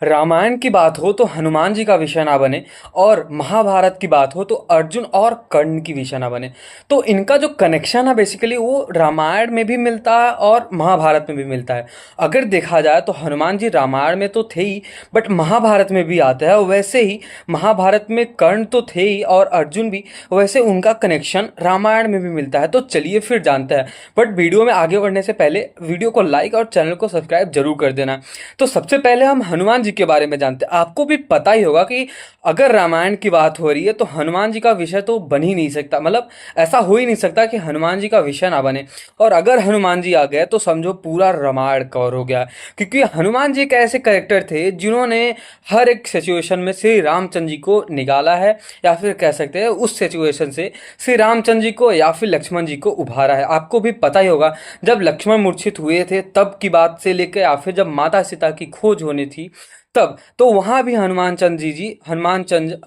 रामायण की बात हो तो हनुमान जी का विषय ना बने और महाभारत की बात हो तो अर्जुन और कर्ण की विषय ना बने। तो इनका जो कनेक्शन है बेसिकली वो रामायण में भी मिलता है और महाभारत में भी मिलता है। अगर देखा जाए तो हनुमान जी रामायण में तो थे ही, बट महाभारत में भी आते हैं। और वैसे ही महाभारत में कर्ण तो थे ही और अर्जुन भी, वैसे उनका कनेक्शन रामायण में भी मिलता है। तो चलिए फिर जानते हैं। बट वीडियो में आगे बढ़ने से पहले वीडियो को लाइक और चैनल को सब्सक्राइब जरूर कर देना। तो सबसे पहले हम हनुमान जी के बारे में जानते हैं। आपको भी पता ही होगा कि अगर रामायण की बात हो रही है तो हनुमान जी का विषय तो बन ही नहीं सकता। मतलब ऐसा हो ही नहीं सकता कि हनुमान जी का विषय ना बने। और अगर हनुमान जी आ गए तो समझो पूरा रामायण कवर हो गया। क्योंकि हनुमान जी एक ऐसे कैरेक्टर थे जिन्होंने हर एक सिचुएशन में श्री रामचंद्र जी को निकाला है, या फिर कह सकते हैं उस सिचुएशन से श्री रामचंद्र जी को या फिर लक्ष्मण जी को उभारा है। आपको भी पता ही होगा जब लक्ष्मण मूर्छित हुए थे तब की बात से लेकर, या फिर जब माता सीता की खोज होनी थी तब, तो वहां भी हनुमान चंद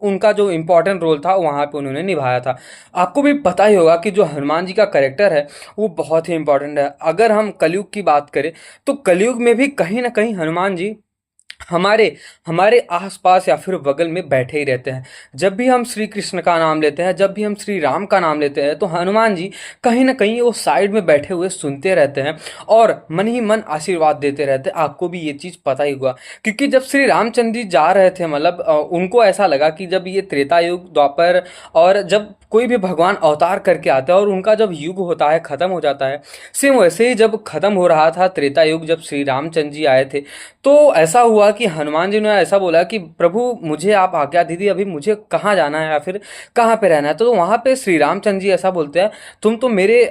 उनका जो इम्पोर्टेंट रोल था वहां पे उन्होंने निभाया था। आपको भी पता ही होगा कि जो हनुमान जी का कैरेक्टर है वो बहुत ही इंपॉर्टेंट है। अगर हम कलयुग की बात करें तो कलयुग में भी कहीं ना कहीं हनुमान जी हमारे हमारे आसपास या फिर बगल में बैठे ही रहते हैं। जब भी हम श्री कृष्ण का नाम लेते हैं, जब भी हम श्री राम का नाम लेते हैं, तो हनुमान जी कहीं ना कहीं वो साइड में बैठे हुए सुनते रहते हैं और मन ही मन आशीर्वाद देते रहते हैं। आपको भी ये चीज़ पता ही हुआ क्योंकि जब श्री रामचंद्र जी जा रहे थे, मतलब उनको ऐसा लगा कि जब ये त्रेता युग, द्वापर, और जब कोई भी भगवान अवतार करके आता है और उनका जब युग होता है, खत्म हो जाता है, सेम वैसे ही जब खत्म हो रहा था त्रेता युग, जब श्री रामचंद्र जी आए थे, तो ऐसा हुआ कि हनुमान जी ने ऐसा बोला कि प्रभु मुझे आप आज्ञा दीजिए, अभी मुझे कहाँ जाना है या फिर कहाँ पे रहना है। तो वहाँ पे श्री रामचंद्र जी ऐसा बोलते हैं, तुम तो मेरे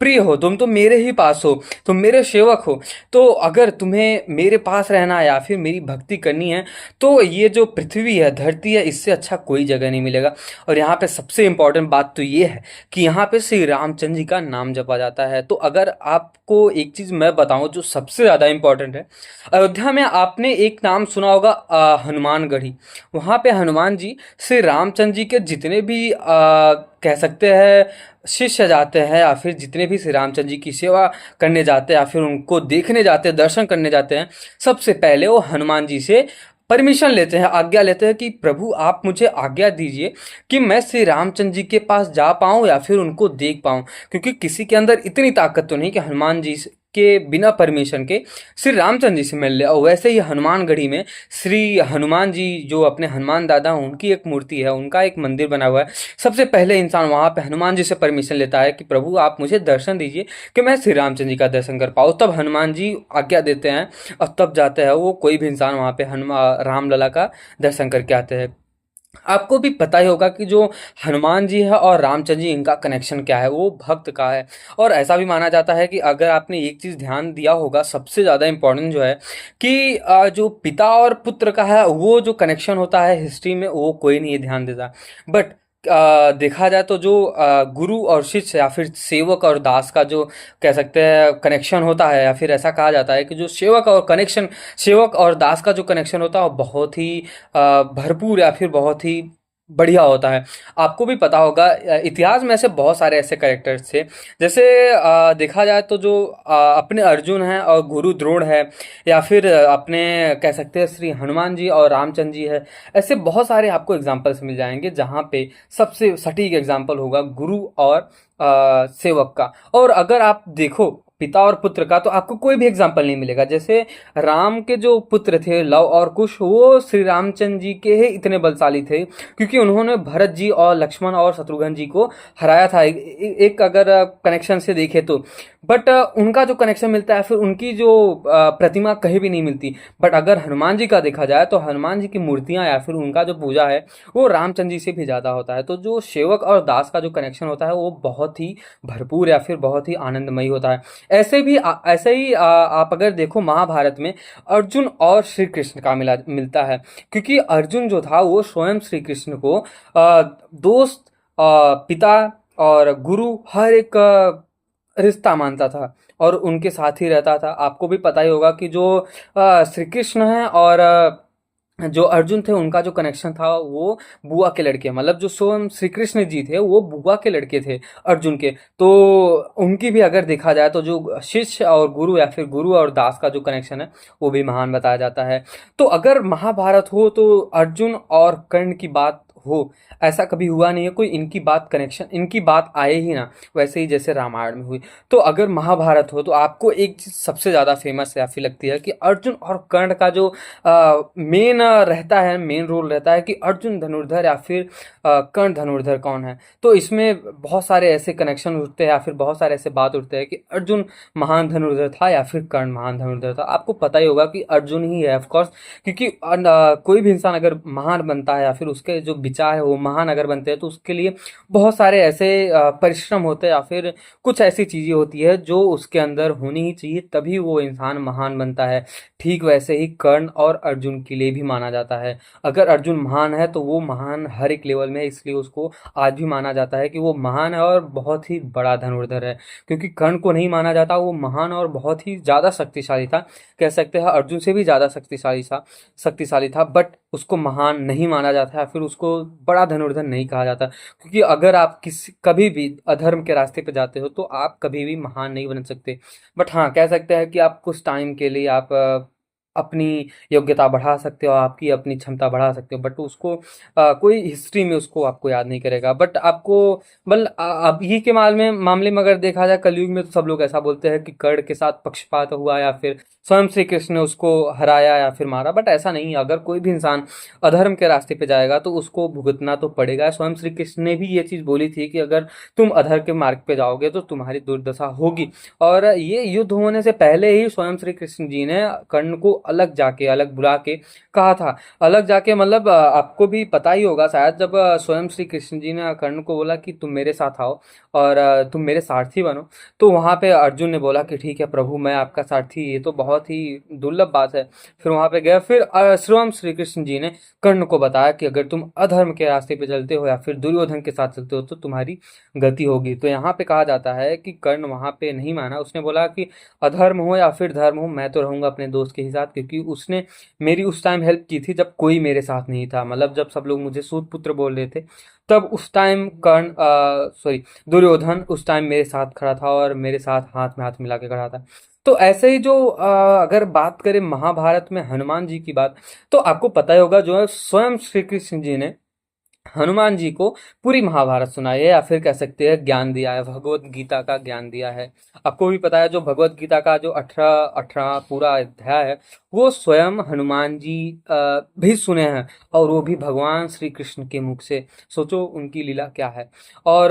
प्रिय हो, तुम तो मेरे ही पास हो, तुम मेरे सेवक हो। तो अगर तुम्हें मेरे पास रहना है या फिर मेरी भक्ति करनी है तो ये जो पृथ्वी है, धरती है, इससे अच्छा कोई जगह नहीं मिलेगा। और यहाँ पे सबसे इंपॉर्टेंट बात तो ये है कि यहाँ पे श्री रामचंद्र जी का नाम जपा जाता है। तो अगर आपको एक चीज़ मैं बताऊं जो सबसे ज़्यादा इंपॉर्टेंट है, अयोध्या में आपने एक नाम सुना होगा, हनुमानगढ़ी। वहाँ पे हनुमान जी श्री रामचंद्र जी के जितने भी कह सकते हैं शिष्य जाते हैं, या फिर जितने भी श्री रामचंद्र जी की सेवा करने जाते हैं या फिर उनको देखने जाते हैं, दर्शन करने जाते हैं, सबसे पहले वो हनुमान जी से परमिशन लेते हैं, आज्ञा लेते हैं कि प्रभु आप मुझे आज्ञा दीजिए कि मैं श्री रामचंद्र जी के पास जा पाऊँ या फिर उनको देख पाऊँ। क्योंकि किसी के अंदर इतनी ताकत तो नहीं कि हनुमान जी के बिना परमिशन के श्री रामचंद्र जी से मिल ले। और वैसे ही हनुमानगढ़ी में श्री हनुमान जी जो अपने हनुमान दादा हैं, उनकी एक मूर्ति है, उनका एक मंदिर बना हुआ है। सबसे पहले इंसान वहाँ पे हनुमान जी से परमिशन लेता है कि प्रभु आप मुझे दर्शन दीजिए कि मैं श्री रामचंद्र जी का दर्शन कर पाऊँ। तब हनुमान जी आज्ञा देते हैं और तब जाते हैं वो, कोई भी इंसान वहाँ पे हनुमान रामलला का दर्शन करके आते हैं। आपको भी पता ही होगा कि जो हनुमान जी है और रामचंद्र जी, इनका कनेक्शन क्या है, वो भक्त का है। और ऐसा भी माना जाता है कि अगर आपने एक चीज़ ध्यान दिया होगा, सबसे ज़्यादा इम्पोर्टेंट जो है कि जो पिता और पुत्र का है, वो जो कनेक्शन होता है हिस्ट्री में, वो कोई नहीं ध्यान देता। बट देखा जाए तो जो गुरु और शिष्य या फिर सेवक और दास का जो कह सकते हैं कनेक्शन होता है, या फिर ऐसा कहा जाता है कि जो सेवक और दास का जो कनेक्शन होता है वो बहुत ही भरपूर या फिर बहुत ही बढ़िया होता है। आपको भी पता होगा इतिहास में ऐसे बहुत सारे ऐसे कैरेक्टर्स थे। जैसे देखा जाए तो जो अपने अर्जुन हैं और गुरु द्रोण है, या फिर अपने कह सकते हैं श्री हनुमान जी और रामचंद्र जी है। ऐसे बहुत सारे आपको एग्जाम्पल्स मिल जाएंगे जहाँ पे सबसे सटीक एग्जाम्पल होगा गुरु और सेवक का। और अगर आप देखो पिता और पुत्र का, तो आपको कोई भी एग्जाम्पल नहीं मिलेगा। जैसे राम के जो पुत्र थे लव और कुश, वो श्री रामचंद्र जी के ही इतने बलशाली थे क्योंकि उन्होंने भरत जी और लक्ष्मण और शत्रुघ्न जी को हराया था, एक अगर कनेक्शन से देखे तो। बट उनका जो कनेक्शन मिलता है, फिर उनकी जो प्रतिमा कहीं भी नहीं मिलती। बट अगर हनुमान जी का देखा जाए तो हनुमान जी की मूर्तियां या फिर उनका जो पूजा है वो रामचंद्र जी से भी ज़्यादा होता है। तो जो सेवक और दास का जो कनेक्शन होता है वो बहुत ही भरपूर या फिर बहुत ही आनंदमयी होता है। ऐसे ही आप अगर देखो महाभारत में अर्जुन और श्री कृष्ण का मिलता है। क्योंकि अर्जुन जो था वो स्वयं श्री कृष्ण को दोस्त, पिता और गुरु, हर एक रिश्ता मानता था और उनके साथ ही रहता था। आपको भी पता ही होगा कि जो श्री कृष्ण है और जो अर्जुन थे उनका जो कनेक्शन था वो बुआ के लड़के, मतलब जो स्वयं श्री कृष्ण जी थे वो बुआ के लड़के थे अर्जुन के। तो उनकी भी अगर देखा जाए तो जो शिष्य और गुरु या फिर गुरु और दास का जो कनेक्शन है वो भी महान बताया जाता है। तो अगर महाभारत हो तो अर्जुन और कर्ण की बात हो, ऐसा कभी हुआ नहीं है कोई इनकी बात कनेक्शन इनकी बात आए ही ना, वैसे ही जैसे रामायण में हुई। तो अगर महाभारत हो तो आपको एक चीज सबसे ज्यादा फेमस या फिर लगती है कि अर्जुन और कर्ण का जो मेन रहता है, मेन रोल रहता है कि अर्जुन धनुर्धर या फिर कर्ण धनुर्धर कौन है। तो इसमें बहुत सारे ऐसे कनेक्शन उठते हैं या फिर बहुत सारे ऐसे बात उठते हैं कि अर्जुन महान धनुर्धर था या फिर कर्ण महान धनुर्धर था। आपको पता ही होगा कि अर्जुन ही है ऑफ कोर्स, क्योंकि कोई भी इंसान अगर महान बनता है या फिर उसके जो विचार है वो महान अगर बनते हैं तो उसके लिए बहुत सारे ऐसे परिश्रम होते हैं या फिर कुछ ऐसी चीजें होती है जो उसके अंदर होनी ही चाहिए, तभी वो इंसान महान बनता है। ठीक वैसे ही कर्ण और अर्जुन के लिए भी माना जाता है। अगर अर्जुन महान है तो वो महान हर एक लेवल में, इसलिए उसको आज भी माना जाता है कि वो महान है और बहुत ही बड़ा धनुर्धर है। क्योंकि कर्ण को नहीं माना जाता वो महान और बहुत ही ज़्यादा शक्तिशाली था, कह सकते हैं अर्जुन से भी ज़्यादा शक्तिशाली था, बट उसको महान नहीं माना जाता है, फिर उसको बड़ा धनुर्धर नहीं कहा जाता। क्योंकि अगर आप किसी कभी भी अधर्म के रास्ते पे जाते हो तो आप कभी भी महान नहीं बन सकते। बट हाँ, कह सकते हैं कि आप कुछ टाइम के लिए आप अपनी योग्यता बढ़ा सकते हो, आपकी अपनी क्षमता बढ़ा सकते हो, बट उसको कोई हिस्ट्री में उसको आपको याद नहीं करेगा। बट आपको मतलब अभी के मामले में अगर देखा जाए कलयुग में तो सब लोग ऐसा बोलते हैं कि कर्ण के साथ पक्षपात हुआ या फिर स्वयं श्री कृष्ण ने उसको हराया या फिर मारा, बट ऐसा नहीं है। अगर कोई भी इंसान अधर्म के रास्ते पे जाएगा तो उसको भुगतना तो पड़ेगा। स्वयं श्री कृष्ण ने भी ये चीज़ बोली थी कि अगर तुम अधर्म के मार्ग पे जाओगे तो तुम्हारी दुर्दशा होगी। और ये युद्ध होने से पहले ही स्वयं श्री कृष्ण जी ने कर्ण को अलग बुला के कहा था। अलग जाके मतलब आपको भी पता ही होगा शायद, जब स्वयं श्री कृष्ण जी ने कर्ण को बोला कि तुम मेरे साथ आओ और तुम मेरे सारथी बनो, तो वहां पे अर्जुन ने बोला कि ठीक है प्रभु मैं आपका सारथी, ये तो बहुत ही दुर्लभ बात है। फिर वहां पे गया, फिर स्वयं श्री कृष्ण जी ने कर्ण को बताया कि अगर तुम अधर्म के रास्ते पे चलते हो या फिर दुर्योधन के साथ चलते हो तो तुम्हारी गति होगी। तो यहाँ पे कहा जाता है कि कर्ण वहां पे नहीं माना, उसने बोला कि अधर्म हो या फिर धर्म हो मैं तो रहूंगा अपने दोस्त के ही साथ, क्योंकि उसने मेरी उस टाइम हेल्प की थी जब कोई मेरे साथ नहीं था। मतलब जब सब लोग मुझे सूत पुत्र बोल रहे थे तब उस टाइम कर्ण सॉरी दुर्योधन उस टाइम मेरे साथ खड़ा था और मेरे साथ हाथ में हाथ मिला के खड़ा था। तो ऐसे ही जो अगर बात करें महाभारत में हनुमान जी की बात, तो आपको पता ही होगा जो है स्वयं श्री कृष्ण जी ने हनुमान जी को पूरी महाभारत सुनाई है या फिर कह सकते हैं ज्ञान दिया है, भगवत गीता का ज्ञान दिया है। आपको भी पता है जो भगवत गीता का जो 18 पूरा अध्याय है वो स्वयं हनुमान जी भी सुने हैं, और वो भी भगवान श्री कृष्ण के मुख से। सोचो उनकी लीला क्या है। और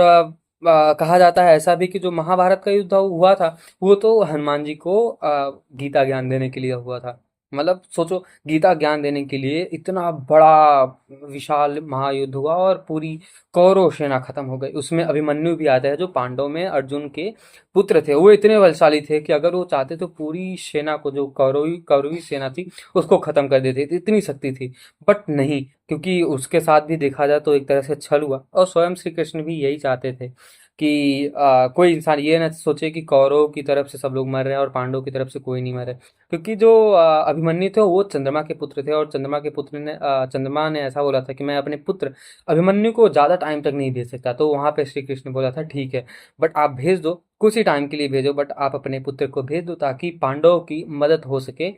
कहा जाता है ऐसा भी कि जो महाभारत का युद्ध हुआ था वो तो हनुमान जी को गीता ज्ञान देने के लिए हुआ था। मतलब सोचो, गीता ज्ञान देने के लिए इतना बड़ा विशाल महायुद्ध हुआ और पूरी कौरव सेना खत्म हो गई। उसमें अभिमन्यु भी आता है जो पांडव में अर्जुन के पुत्र थे। वो इतने बलशाली थे कि अगर वो चाहते तो पूरी सेना को, जो कौरवी सेना थी उसको खत्म कर देते थे, इतनी शक्ति थी। बट नहीं, क्योंकि उसके साथ भी देखा जाए तो एक तरह से छल हुआ, और स्वयं श्री कृष्ण भी यही चाहते थे कि कोई इंसान ये ना सोचे कि कौरव की तरफ से सब लोग मर रहे हैं और पांडव की तरफ से कोई नहीं मरे। क्योंकि जो अभिमन्यु थे वो चंद्रमा के पुत्र थे, और चंद्रमा ने ऐसा बोला था कि मैं अपने पुत्र अभिमन्यु को ज़्यादा टाइम तक नहीं भेज सकता। तो वहाँ पे श्री कृष्ण ने बोला था ठीक है, बट आप भेज दो, कुछ ही टाइम के लिए भेजो, बट आप अपने पुत्र को भेज दो ताकि पांडवों की मदद हो सके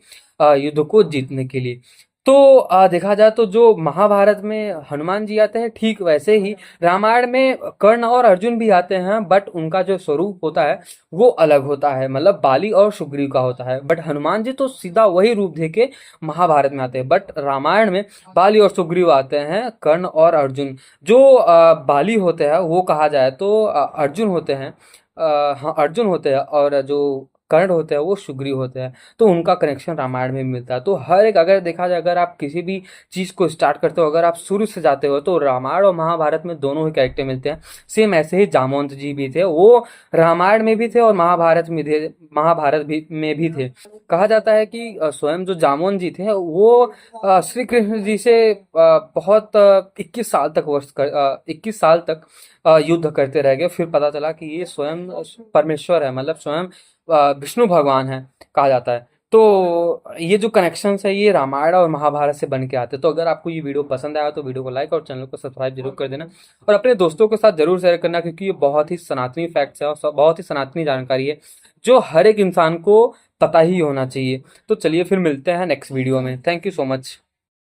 युद्ध को जीतने के लिए। तो देखा जाए तो जो महाभारत में हनुमान जी आते हैं ठीक वैसे ही रामायण में कर्ण और अर्जुन भी आते हैं, बट उनका जो स्वरूप होता है वो अलग होता है। मतलब बाली और सुग्रीव का होता है, बट हनुमान जी तो सीधा वही रूप देके महाभारत में आते हैं। बट रामायण में बाली और सुग्रीव आते हैं, कर्ण और अर्जुन। जो बाली होते हैं वो कहा जाए तो अर्जुन होते हैं, हाँ अर्जुन होते हैं, और जो कर्ण होते हैं वो सुग्रीव होते हैं। तो उनका कनेक्शन रामायण में भी मिलता है। तो हर एक अगर देखा जाए, अगर आप किसी भी चीज़ को स्टार्ट करते हो, अगर आप शुरू से जाते हो तो रामायण और महाभारत में दोनों ही कैरेक्टर मिलते हैं। सेम ऐसे ही जामवंत जी भी थे, वो रामायण में भी थे और महाभारत भी में भी थे। कहा जाता है कि स्वयं जो जामवंत जी थे वो श्री कृष्ण जी से बहुत 21 साल तक युद्ध करते रह गए। फिर पता चला कि ये स्वयं परमेश्वर है, मतलब स्वयं विष्णु भगवान है कहा जाता है। तो ये जो कनेक्शंस है ये रामायण और महाभारत से बन के आते हैं। तो अगर आपको ये वीडियो पसंद आया तो वीडियो को लाइक और चैनल को सब्सक्राइब जरूर कर देना और अपने दोस्तों के साथ जरूर शेयर करना, क्योंकि ये बहुत ही सनातनी फैक्ट्स है और बहुत ही सनातनी जानकारी है जो हर एक इंसान को पता ही होना चाहिए। तो चलिए फिर मिलते हैं नेक्स्ट वीडियो में। Thank you so much.